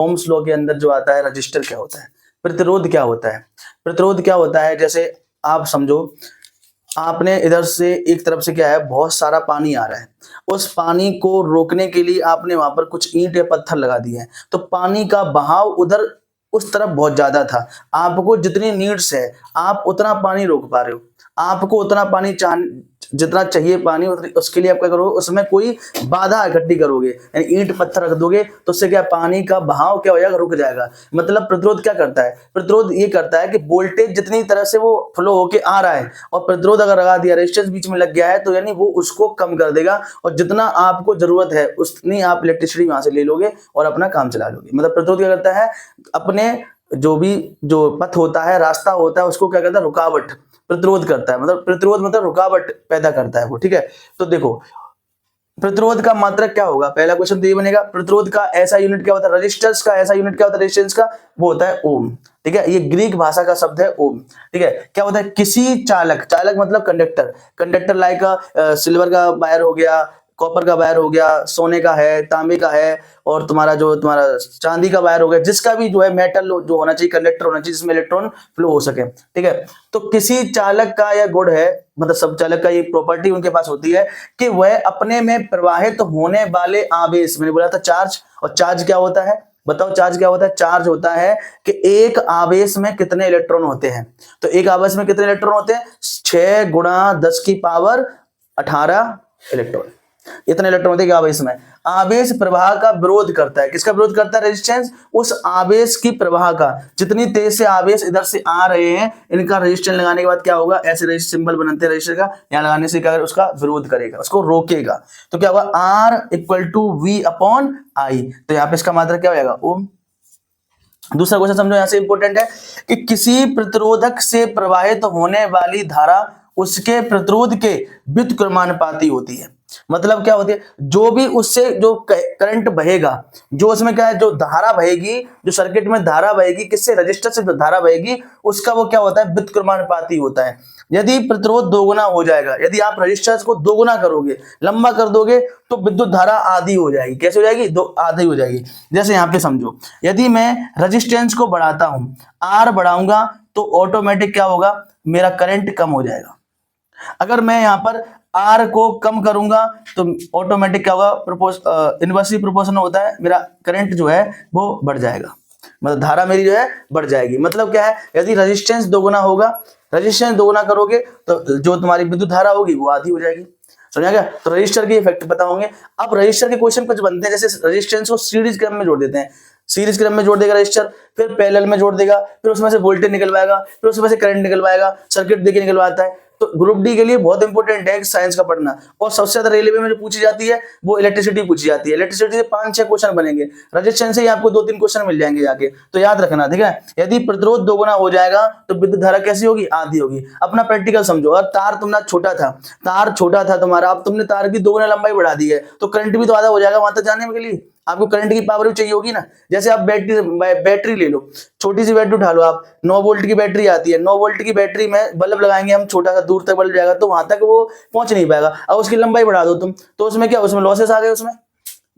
Ohm's law के अंदर जो आता है रजिस्टर क्या होता है, प्रतिरोध क्या होता है। प्रतिरोध क्या होता है, जैसे आप समझो आपने इधर से एक तरफ से क्या है बहुत सारा पानी आ रहा है, उस पानी को रोकने के लिए आपने वहां पर कुछ ईंट या पत्थर लगा दिए हैं, तो पानी का बहाव उधर उस तरफ बहुत ज्यादा था, आपको जितनी नीड्स है आप उतना पानी रोक पा रहे हो, आपको उतना पानी जितना चाहिए पानी उसके लिए आप क्या करोगे, उसमें कोई बाधा इकट्ठी करोगे, यानी ईंट पत्थर रख दोगे तो उससे क्या पानी का बहाव क्या हो जाएगा, रुक जाएगा। मतलब प्रतिरोध क्या करता है, प्रतिरोध ये करता है कि वोल्टेज जितनी तरह से वो फ्लो होके आ रहा है और प्रतिरोध अगर लगा दिया, रेजिस्टेंस बीच में लग गया है, तो यानी वो उसको कम कर देगा और जितना आपको जरूरत है उतनी आप इलेक्ट्रिसिटी वहां से ले लोगे और अपना काम चला लोगे। मतलब प्रतिरोध क्या करता है, अपने जो पथ होता है, रास्ता होता है, उसको क्या करता है, रुकावट प्रतिरोध करता है। मतलब प्रतिरोध मतलब रुकावट पैदा करता है वो, ठीक है। तो देखो प्रतिरोध का मात्रक क्या होगा, पहला क्वेश्चन तो ये बनेगा, प्रतिरोध का ऐसा यूनिट क्या होता है, रेजिस्टेंस का ऐसा यूनिट क्या होता है, रेजिस्टेंस का वो होता है ओम, ठीक है। ये ग्रीक भाषा का शब्द है ओम, ठीक है। क्या होता है, किसी चालक, चालक मतलब कंडक्टर, कंडक्टर लाइक सिल्वर का वायर हो गया, कॉपर का वायर हो गया, सोने का है, तांबे का है, और तुम्हारा चांदी का वायर हो गया, जिसका भी जो है मेटल जो होना चाहिए, कंडक्टर होना चाहिए जिसमें इलेक्ट्रॉन फ्लो हो सके, ठीक है। तो किसी चालक का यह गुण है, मतलब सब चालक का ये प्रॉपर्टी उनके पास होती है कि वह अपने में प्रवाहित होने वाले आवेश, मैंने बोला था चार्ज, और चार्ज क्या होता है बताओ, चार्ज क्या होता है, चार्ज होता है कि एक आवेश में कितने इलेक्ट्रॉन होते हैं। तो एक आवेश में कितने इलेक्ट्रॉन होते हैं, 6 गुणा 10 की पावर 18 इलेक्ट्रॉन, इतने इलेक्ट्रॉन होते हैं आवेश में। आवेश प्रवाह का विरोध करता है, किसका विरोध करता है, रेजिस्टेंस, उस आवेश की प्रवाह का। जितनी तेज से आवेश इधर से आ रहे हैं, इनका रेजिस्टेंस लगाने के बाद क्या होगा, ऐसे रेजिस्टेंस सिंबल बनते हैं रेजिस्टर का, यहां लगाने से क्या उसका विरोध करेगा, उसको रोकेगा। तो क्या होगा, R = V/I। तो यहाँ पे इसका मात्रक क्या हो जाएगा, ओम। दूसरा क्वेश्चन समझो, यहां से इंपॉर्टेंट है कि किसी प्रतिरोधक से प्रवाहित होने वाली धारा उसके प्रतिरोध के व्युत्क्रमानुपाती होती है। मतलब क्या होती है, जो भी उससे जो करंट बहेगा, जो उसमें क्या है, जो धारा बहेगी, जो सर्किट में धारा बहेगी, किससे, रजिस्टर से धारा बहेगी, उसका वो क्या होता है, व्युत्क्रमानुपाती होता है। यदि प्रतिरोध दोगुना हो जाएगा, यदि आप रजिस्टर को दोगुना करोगे, लंबा कर दोगे, तो विद्युत धारा आधी हो जाएगी। कैसे हो जाएगी, आधी हो जाएगी। जैसे यहाँ पे समझो, यदि मैं रजिस्टेंस को बढ़ाता हूं, R बढ़ाऊंगा, तो ऑटोमेटिक क्या होगा, मेरा करंट कम हो जाएगा। अगर मैं यहाँ पर R को कम करूंगा तो ऑटोमेटिक क्या होगा, इनवर्सली प्रोपोर्शनल होता है, मेरा करंट जो है वो बढ़ जाएगा, मतलब धारा मेरी जो है बढ़ जाएगी। मतलब क्या है, यदि रेजिस्टेंस दोगुना होगा, रेजिस्टेंस दोगुना करोगे तो जो तुम्हारी विद्युत धारा होगी वो आधी हो जाएगी। समझा गया। तो रजिस्टर के इफेक्ट पता होंगे। अब रजिस्टर के क्वेश्चन कुछ बनते हैं, जैसे रेजिस्टेंस को सीरीज क्रम में जोड़ देते हैं, सीरीज क्रम में जोड़ देगा रजिस्टर, फिर पैरेलल में जोड़ देगा, फिर उसमें से वोल्टेज निकलवाएगा, फिर उसमें से करंट निकलवाएगा, सर्किट देखिए निकलवाता है। तो ग्रुप डी के लिए बहुत इंपॉर्टेंट है साइंस का पढ़ना। और सबसे ज्यादा रेलवे में जो पूछी जाती है वो इलेक्ट्रिसिटी पूछी जाती है। इलेक्ट्रिसिटी से 5-6 क्वेश्चन बनेंगे, रजिस्टेंस से ही आपको 2-3 क्वेश्चन मिल जाएंगे जाके, तो याद रखना, ठीक है। यदि प्रतिरोध दोगुना हो जाएगा तो विद्युत धारा कैसी होगी, आधी होगी। अपना प्रैक्टिकल समझो, और तार तुम्हारा छोटा था, तार छोटा था तुम्हारा, अब तुमने तार की दोगुना लंबाई बढ़ा दी है, तो करंट भी तो आधा हो जाएगा वहां तक जाने के लिए। आपको करंट की पावर भी चाहिए होगी ना। जैसे आप बैटरी ले लो, छोटी सी बैटरी उठा लो, आप 9 वोल्ट की बैटरी आती है, 9 वोल्ट की बैटरी में बल्ब लगाएंगे हम, छोटा सा दूर तक बल्ब जाएगा, तो वहां तक वो पहुंच नहीं पाएगा। अब उसकी लंबाई बढ़ा दो तुम, तो उसमें क्या, उसमें लॉसेस आ गए, उसमें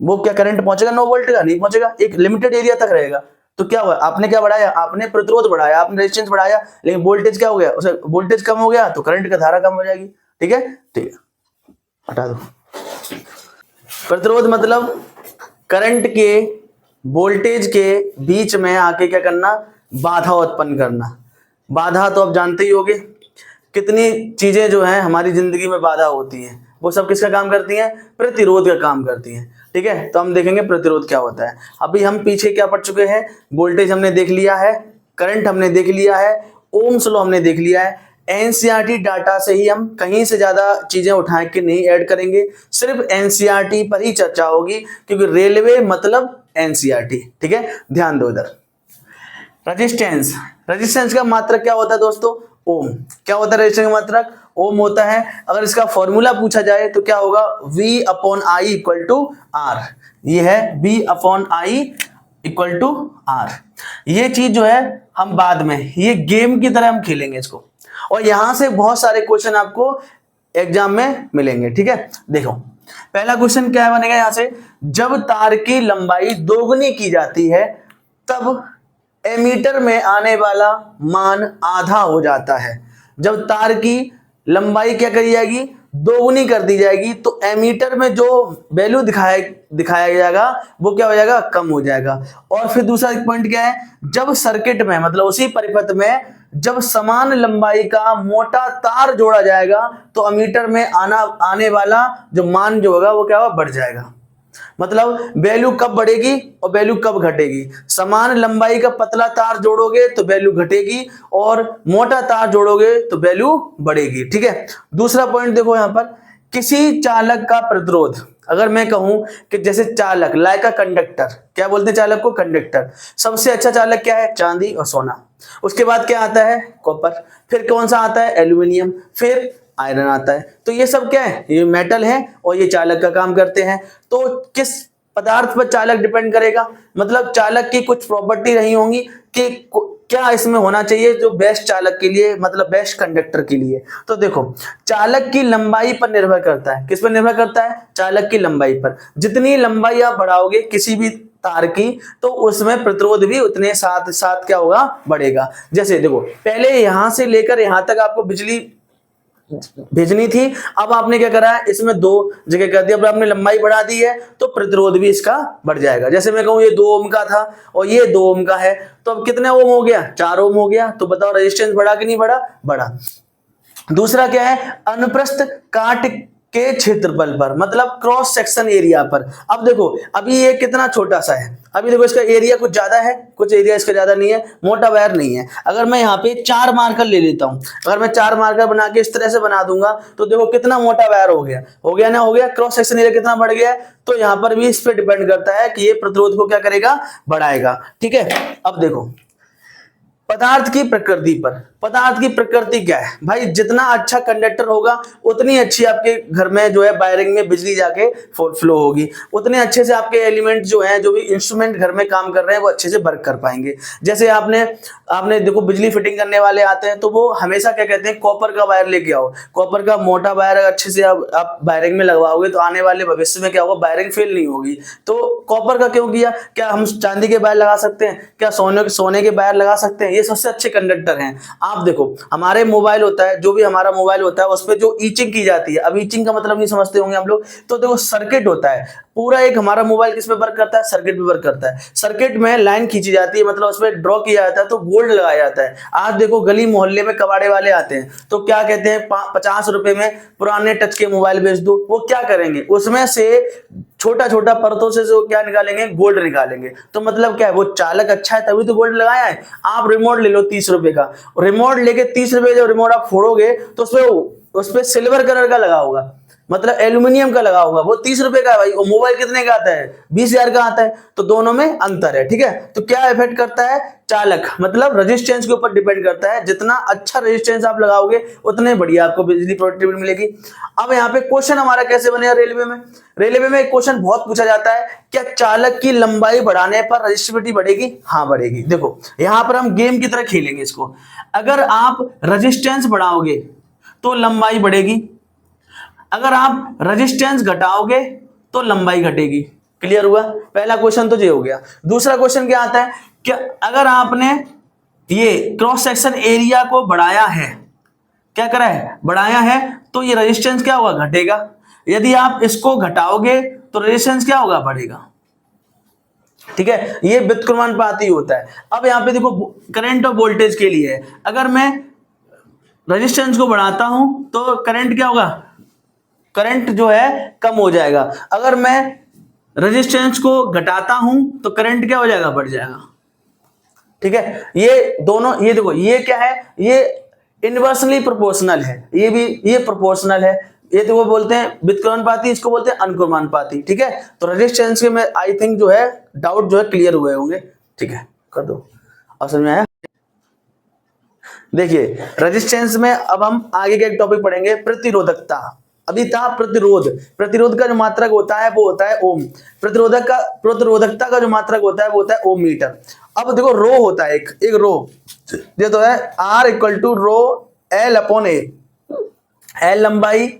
वो क्या करंट पहुंचेगा, 9 वोल्ट का नहीं पहुंचेगा, एक लिमिटेड एरिया तक रहेगा। तो क्या हुआ, आपने क्या बढ़ाया, आपने प्रतिरोध बढ़ाया, आपने रेजिस्टेंस बढ़ाया, लेकिन वोल्टेज क्या हो गया, उसे वोल्टेज कम हो गया तो करंट का धारा कम हो जाएगी। ठीक है, ठीक है, हटा दो। प्रतिरोध मतलब करंट के वोल्टेज के बीच में आके क्या करना, बाधा उत्पन्न करना। बाधा तो आप जानते ही होंगे, कितनी चीजें जो हैं हमारी जिंदगी में बाधा होती हैं, वो सब किसका काम करती हैं, प्रतिरोध का काम करती हैं। ठीक है, तो हम देखेंगे प्रतिरोध क्या होता है। अभी हम पीछे क्या पढ़ चुके हैं, वोल्टेज हमने देख लिया है, करंट हमने देख लिया है, ओम्स लॉ हमने देख लिया है। एनसीईआरटी डाटा से ही हम कहीं से ज्यादा चीजें उठा के नहीं ऐड करेंगे, सिर्फ एनसीईआरटी पर ही चर्चा होगी, क्योंकि रेलवे मतलब एनसीईआरटी। ठीक है, ध्यान दो इधर। रेजिस्टेंस, रेजिस्टेंस का मात्रक क्या होता है दोस्तों, ओम। क्या होता है रेजिस्टेंस का मात्रक, ओम होता है। अगर इसका फॉर्मूला पूछा जाए तो क्या होगा, V/I = R। ये है V/I = R। ये चीज जो है हम बाद में, ये गेम की तरह हम खेलेंगे इसको, और यहां से बहुत सारे क्वेश्चन आपको एग्जाम में मिलेंगे। ठीक है, देखो पहला क्वेश्चन क्या बनेगा यहां से, जब तार की लंबाई दोगुनी की जाती है तब एमीटर में आने वाला मान आधा हो जाता है। जब तार की लंबाई क्या करी जाएगी, दोगुनी कर दी जाएगी, तो एमीटर में जो वैल्यू दिखाया जाएगा वो क्या हो जाएगा, कम हो जाएगा। और फिर दूसरा पॉइंट क्या है, जब सर्किट में मतलब उसी परिपथ में जब समान लंबाई का मोटा तार जोड़ा जाएगा तो एमीटर में आने वाला जो मान जो होगा वो क्या होगा, बढ़ जाएगा। मतलब वैल्यू कब बढ़ेगी और वैल्यू कब घटेगी, समान लंबाई का पतला तार जोड़ोगे तो वैल्यू घटेगी और मोटा तार जोड़ोगे तो वैल्यू बढ़ेगी। ठीक है। दूसरा पॉइंट देखो यहां पर, किसी चालक का प्रतिरोध, अगर मैं कहूं कि जैसे चालक लाइक अ कंडक्टर, क्या बोलते हैं चालक को, कंडक्टर। सबसे अच्छा चालक क्या है, चांदी और सोना। उसके बाद क्या आता है, कॉपर। फिर कौन सा आता है, एल्यूमिनियम। फिर आयरन आता है। तो ये सब क्या है, ये मेटल है और ये चालक का काम करते हैं। तो किस पदार्थ पर चालक डिपेंड करेगा, मतलब चालक की कुछ प्रॉपर्टी रही होंगी कि क्या इसमें होना चाहिए जो बेस्ट चालक के लिए, मतलब बेस्ट कंडक्टर के लिए। तो देखो चालक की लंबाई पर निर्भर करता है, किस पर निर्भर करता है, चालक की लंबाई पर। जितनी लंबाई आप बढ़ाओगे किसी भी तार की तो उसमें प्रतिरोध भी उतने साथ साथ क्या होगा, बढ़ेगा। जैसे देखो पहले यहां से लेकर यहां तक आपको बिजली भेजनी थी, अब आपने क्या करा है, इसमें दो जगह कर दिया, अब आपने लंबाई बढ़ा दी है तो प्रतिरोध भी इसका बढ़ जाएगा। जैसे मैं कहूं ये 2 ओम का था और ये 2 ओम का है, तो अब कितने ओम हो गया, 4 ओम हो गया। तो बताओ रेजिस्टेंस बढ़ा कि नहीं बढ़ा, बढ़ा। दूसरा क्या है, अनुप्रस्थ काट के क्षेत्रफल पर, मतलब क्रॉस सेक्शन एरिया पर। अब देखो अभी ये कितना छोटा सा है, अभी देखो इसका एरिया कुछ ज्यादा है, कुछ एरिया इसका ज्यादा नहीं है, मोटा वायर नहीं है। अगर मैं यहाँ पे 4 मार्कर ले लेता हूं, अगर मैं 4 मार्कर बना के इस तरह से बना दूंगा तो देखो कितना मोटा वायर हो गया, हो गया ना, हो गया। क्रॉस सेक्शन एरिया कितना बढ़ गया है, तो यहाँ पर भी इस पे डिपेंड करता है कि ये प्रतिरोध को क्या करेगा, बढ़ाएगा। ठीक है। अब देखो पदार्थ की प्रकृति पर, पदार्थ की प्रकृति क्या है भाई, जितना अच्छा कंडक्टर होगा उतनी अच्छी आपके घर में जो है वायरिंग में बिजली जाके फ्लो होगी, उतने अच्छे से आपके एलिमेंट जो है, जो भी इंस्ट्रूमेंट घर में काम कर रहे हैं वो अच्छे से वर्क कर पाएंगे। जैसे आपने देखो बिजली फिटिंग करने वाले आते हैं तो वो हमेशा क्या कहते हैं, कॉपर का वायर लेके आओ। कॉपर का मोटा वायर अच्छे से आप वायरिंग में लगवाओगे तो आने वाले भविष्य में क्या होगा, वायरिंग फेल नहीं होगी। तो कॉपर का क्यों किया, क्या हम चांदी के वायर लगा सकते हैं, क्या सोने के वायर लगा सकते हैं, ये सबसे अच्छे कंडक्टर हैं। आप देखो हमारे मोबाइल होता है, जो भी हमारा मोबाइल होता है उस पर जो ईचिंग की जाती है, अब ईचिंग का मतलब नहीं समझते होंगे हम लोग, तो देखो सर्किट होता है पूरा, एक हमारा मोबाइल किस पे वर्क करता है, सर्किट पे वर्क करता है। सर्किट में लाइन खींची जाती है, मतलब उसमें ड्रॉ किया जाता है तो गोल्ड लगाया जाता है। आज देखो गली मोहल्ले में कबाड़े वाले आते हैं तो क्या कहते हैं, 50 रुपए में पुराने टच के मोबाइल बेच दो। वो क्या करेंगे, उसमें से छोटा छोटा परतों से जो क्या निकालेंगे, गोल्ड निकालेंगे। तो मतलब क्या है, वो चालक अच्छा है तभी तो गोल्ड लगाया है। आप रिमोट ले लो 30 रुपए का, रिमोट लेके 30 रुपए जब रिमोट आप फोड़ोगे तो उसपे सिल्वर कलर का लगा होगा, मतलब एल्यूमिनियम का लगा होगा, वो 30 रुपए का है भाई। वो मोबाइल कितने का आता है, 20,000 का आता है। तो दोनों में अंतर है। ठीक है। तो क्या इफेक्ट करता है, चालक मतलब रेजिस्टेंस के ऊपर डिपेंड करता है। जितना अच्छा रेजिस्टेंस आप लगाओगे उतने बढ़िया आपको बिजली प्रोडक्टिविटी मिलेगी। अब यहाँ पे क्वेश्चन हमारा कैसे बनेगा, रेलवे में एक क्वेश्चन बहुत पूछा जाता है, क्या चालक की लंबाई बढ़ाने पर रेजिस्टिविटी बढ़ेगी, हाँ बढ़ेगी। देखो यहाँ पर हम गेम की तरह खेलेंगे इसको, अगर आप रेजिस्टेंस बढ़ाओगे तो लंबाई बढ़ेगी, अगर आप रेजिस्टेंस घटाओगे तो लंबाई घटेगी। क्लियर हुआ, पहला क्वेश्चन तो ये हो गया। दूसरा क्वेश्चन क्या आता है, कि अगर आपने ये क्रॉस सेक्शन एरिया को बढ़ाया है, क्या करा है, बढ़ाया है, तो ये रेजिस्टेंस क्या होगा, घटेगा। यदि आप इसको घटाओगे तो रेजिस्टेंस क्या होगा, बढ़ेगा। ठीक है, ये व्युत्क्रमानुपाती होता है। अब यहाँ पे देखो करंट और वोल्टेज के लिए है, अगर मैं रेजिस्टेंस को बढ़ाता हूं तो करंट क्या होगा, करंट जो है कम हो जाएगा। अगर मैं रेजिस्टेंस को घटाता हूं तो करंट क्या हो जाएगा, बढ़ जाएगा। ठीक है, ये दोनों, ये देखो ये क्या है, ये इनवर्सली प्रोपोर्शनल है, ये भी ये प्रोपोर्शनल है। ये तो वो बोलते हैं व्युत्क्रमानुपाती, इसको बोलते हैं अनुक्रमानुपाती। ठीक है। तो रेजिस्टेंस के में आई थिंक जो है डाउट जो है क्लियर हुए होंगे। ठीक है, कर दो, और समझ में आया। देखिए रेजिस्टेंस में अब हम आगे के एक टॉपिक पढ़ेंगे, प्रतिरोधकता। अभी था प्रतिरोध, प्रतिरोध का जो मात्रक होता है वो होता है ओम। प्रतिरोधकता का जो मात्रक होता है वो होता है ओम मीटर। अब देखो रो होता है, एक रो, ये तो है R equal to rho L upon A. L लंबाई,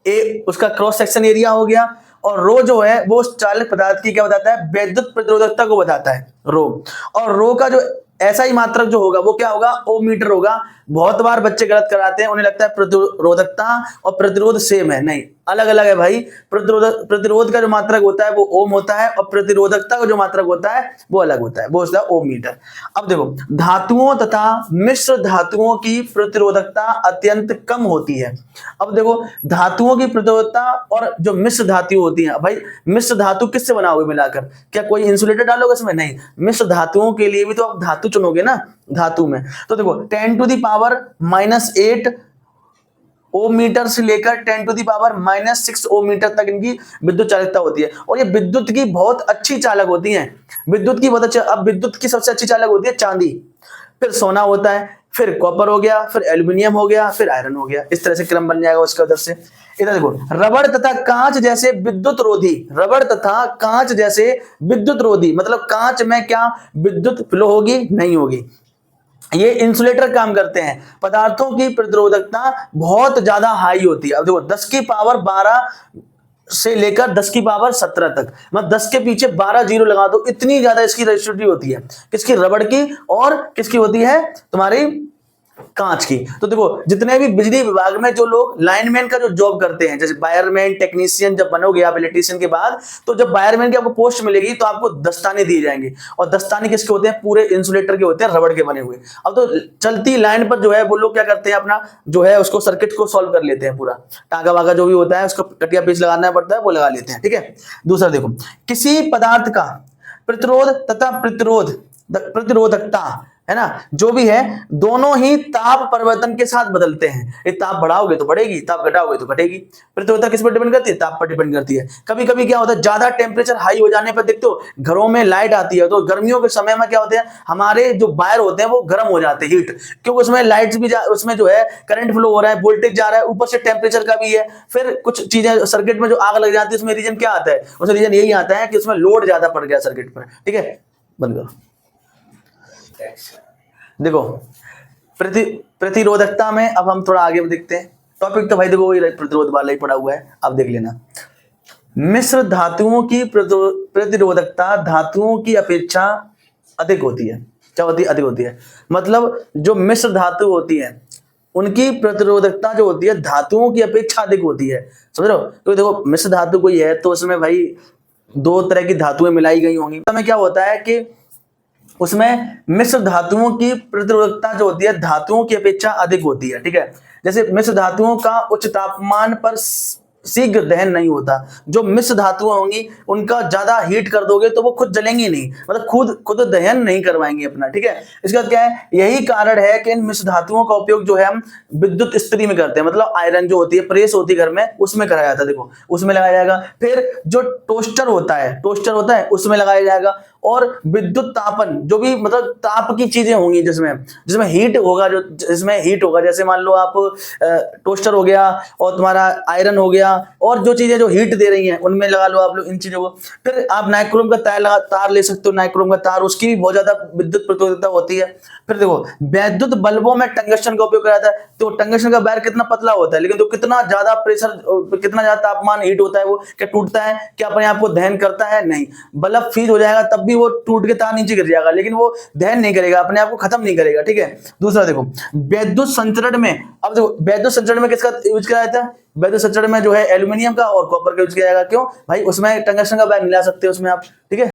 ए उसका क्रॉस सेक्शन एरिया हो गया, और रो जो है वो उस चालक पदार्थ की क्या बताता है, विद्युत प्रतिरोधकता को बताता है रो। और रो का जो ऐसा ही मात्रक जो होगा वो क्या होगा, ओम मीटर होगा। बहुत बार बच्चे गलत कराते हैं, उन्हें लगता है प्रतिरोधकता और प्रतिरोध सेम है, नहीं, अलग अलग है भाई। प्रतिरोध का जो मात्रक होता है वो ओम होता है और प्रतिरोधकता का जो मात्रक होता है वो अलग होता है, वो होता है ओम मीटर। अब देखो, धातुओं तथा मिश्र धातुओं की प्रतिरोधकता अत्यंत कम होती है। अब देखो, धातुओं की प्रतिरोधकता और जो मिश्र धातु होती है, भाई मिश्र धातु किससे बना हुआ मिलाकर, क्या कोई इंसुलेटर डालोगे इसमें, नहीं, मिश्र धातुओं के लिए भी तो आप धातु चुनोगे ना धातु में। तो देखो 10⁻⁻8 ओम मीटर से लेकर 10⁻⁻6 ओम मीटर तक इनकी विद्युत चालकता होती है। और ये विद्युत की बहुत अच्छी चालक होती हैं, विद्युत की बहुत अच्छी। अब विद्युत की सबसे अच्छी चालक होती है चांदी, फिर सोना होता है, फिर कॉपर हो गया, फिर एल्यूमिनियम हो गया, फिर आयरन हो गया। इस तरह से क्रम बन जाएगा उसका। उधर से इधर देखो, रबड़ तथा कांच जैसे विद्युत रोधी, रबड़ तथा कांच जैसे विद्युत रोधी, मतलब कांच में क्या विद्युत फ्लो होगी, नहीं होगी। ये इंसुलेटर काम करते हैं, पदार्थों की प्रतिरोधकता बहुत ज्यादा हाई होती है। अब देखो 10⁻12 से लेकर 10⁻17 तक, मतलब 10 के पीछे 12 जीरो लगा दो, इतनी ज्यादा इसकी रेजिस्टिविटी होती है। किसकी, रबड़ की, और किसकी होती है, तुम्हारी कांच की। तो देखो जितने भी बिजली विभाग में जो लोग लाइनमैन का जो जॉब करते हैं, जैसे वायरमैन, टेक्नीशियन, जब बनोगे आप इलेक्ट्रीशियन के बाद, तो जब वायरमैन की आपको पोस्ट मिलेगी तो आपको दस्ताने दिए जाएंगे। और दस्ताने किसके होते हैं, पूरे इंसुलेटर के होते हैं, रबड़ के बने हुए। अब तो चलती लाइन पर जो है वो लोग क्या करते हैं, अपना जो है उसको सर्किट को सॉल्व कर लेते हैं, पूरा टागा वागा जो भी होता है उसको कटिया पीस लगाना पड़ता है, वो लगा लेते हैं, ठीक है। दूसरा देखो, किसी पदार्थ का प्रतिरोध तथा प्रतिरोधकता है ना, जो भी है, दोनों ही ताप परिवर्तन के साथ बदलते हैं। ये ताप बढ़ाओगे तो बढ़ेगी, ताप घटाओगे तो घटेगी। प्रतिरोधकता किस पर डिपेंड करती है, ताप पर डिपेंड करती है। कभी कभी क्या होता है, ज्यादा टेम्परेचर हाई हो जाने पर देखते हो घरों में लाइट आती है, तो गर्मियों के समय में क्या होते हैं, हमारे जो वायर होते हैं वो गर्म हो जाते हैं, हीट, क्योंकि उसमें लाइट भी उसमें जो है करंट फ्लो हो रहा है, वोल्टेज जा रहा है, ऊपर से टेम्परेचर का भी है। फिर कुछ चीजें सर्किट में जो आग लग जाती है, उसमें रीजन क्या आता है, उसमें रीजन यही आता है कि उसमें लोड ज्यादा पड़ गया सर्किट पर, ठीक है। बंद करो। देखो प्रतिरोधकता में अब हम थोड़ा आगे देखते हैं। टॉपिक तो भाई देखो वही प्रतिरोध वाला ही पड़ा हुआ है, अब देख लेना। मिश्र धातुओं की प्रतिरोधकता धातुओं की अपेक्षा अधिक होती है। क्या होती है, अधिक होती है। मतलब जो मिश्र धातु होती है उनकी प्रतिरोधकता जो होती है धातुओं की अपेक्षा अधिक होती है, समझ रहे हो। तो देखो मिश्र धातु कोई है तो उसमें भाई दो तरह की धातुएं मिलाई गई होंगी। तो क्या होता है कि उसमें मिश्र धातुओं की प्रतिरोधकता जो होती है धातुओं की अपेक्षा अधिक होती है, ठीक है। जैसे मिश्र धातुओं का उच्च तापमान पर शीघ्र दहन नहीं होता। जो मिश्र धातुएं होंगी उनका ज्यादा हीट कर दोगे तो वो खुद जलेंगी नहीं, मतलब खुद दहन नहीं करवाएंगे अपना, ठीक है। इसका क्या है, यही कारण है कि इन मिश्र धातुओं का उपयोग जो है हम विद्युत इस्त्री में करते हैं। मतलब आयरन जो होती है, प्रेस होती है घर में, उसमें कराया जाता है, देखो उसमें लगाया जाएगा। फिर जो टोस्टर होता है उसमें लगाया जाएगा। और विद्युत तापन जो भी मतलब ताप की चीजें होंगी जिसमें हीट होगा, जिसमें हीट होगा, जैसे मान लो आप टोस्टर हो गया और तुम्हारा आयरन हो गया, और जो चीजें जो हीट दे रही हैं उनमें लगा लो आप लोग इन चीजों को। फिर आप नाइक्रोम का तार ले सकते हो, नाइक्रोम का तार, उसकी भी बहुत ज्यादा विद्युत प्रतिरोधकता होती है। फिर देखो वैद्युत बल्बों में टंगस्टन का उपयोग किया जाता है। तो टंगस्टन का वायर कितना पतला होता है, लेकिन तो कितना ज्यादा प्रेशर, कितना ज्यादा तापमान हीट होता है, वो क्या टूटता है, क्या अपने आप को दहन करता है, नहीं। बल्ब फ्रीज हो जाएगा तब भी वो टूट के तार नीचे गिर जाएगा, लेकिन वो दहन नहीं करेगा, अपने आप को खत्म नहीं करेगा, ठीक है। दूसरा देखो वैद्युत संचरण में, अब देखो वैद्युत संचरण में किसका यूज किया जाता है, वैद्युत संचरण में जो है एल्यूमिनियम का और कॉपर का यूज किया जाएगा। क्यों भाई, उसमें टंगस्टन का वायर मिला सकते हो उसमें आप, ठीक है।